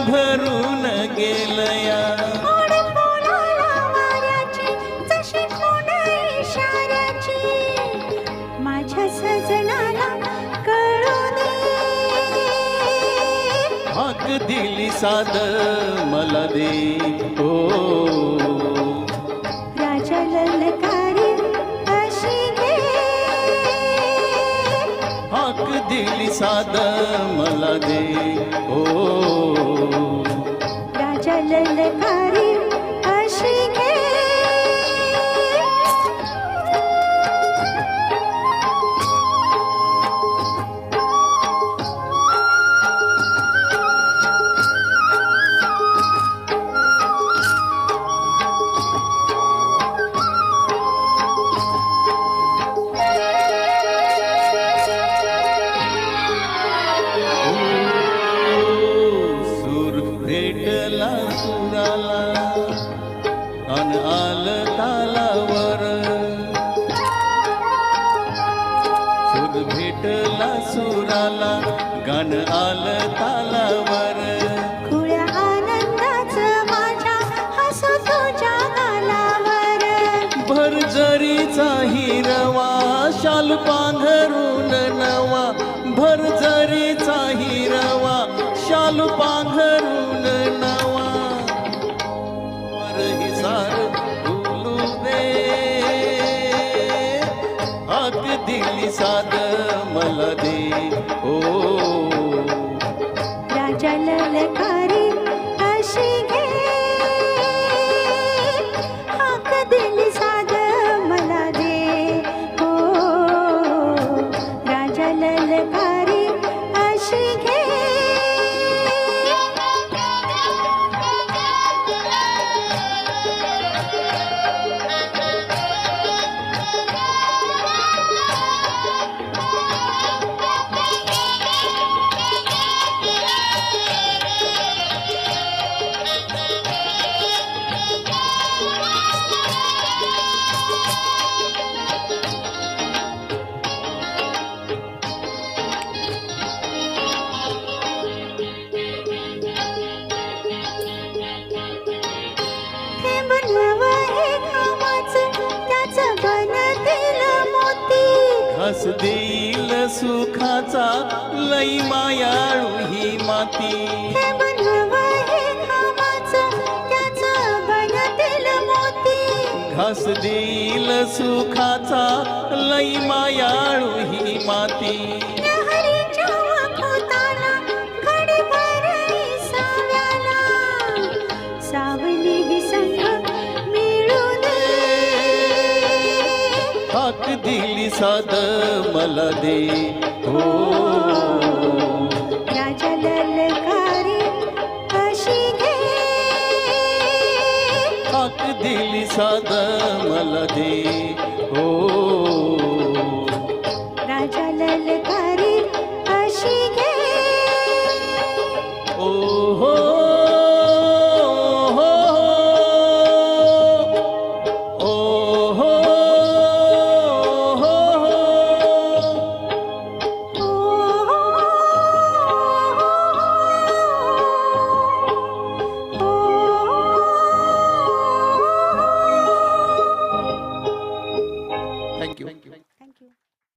भरून गेलया माझ्या सजनाला कळू दे हाक दिली साद मला दे हो राजा ललकारी अशी घे हाक दिली साद मला दे हो राजा ललकारी अशी घे भेटला सुराला अन आल तालावर सुर भेटला सुराला गाण आल तालावर खुळ्या आनंदाचं माझ्या हसू तुझ्या गालावर भर जरीचा हिरवा शाल पांघरून नवा भर जरीचा हिरवा शाल पांघरून नवा वरही सार फुलू दे हाक दिली साद मला दे ओ राजा ललकारी अशी घे हाक दिली साद मला दे हो राजा ललकारी अशी घे घास देईल सुखाचा लई मायाळू ही माती हे बनव हे कामाचं त्याचं बनतील मोती घास देईल सुखाचा लई मायाळू ही माती हरीच्या वाकोताला घडीभर साव्याला सावली ही संग मिळू दे हाक दिली साद मला दे हो राजा ललकारी अशी घे हाक दिली साद मला दे हो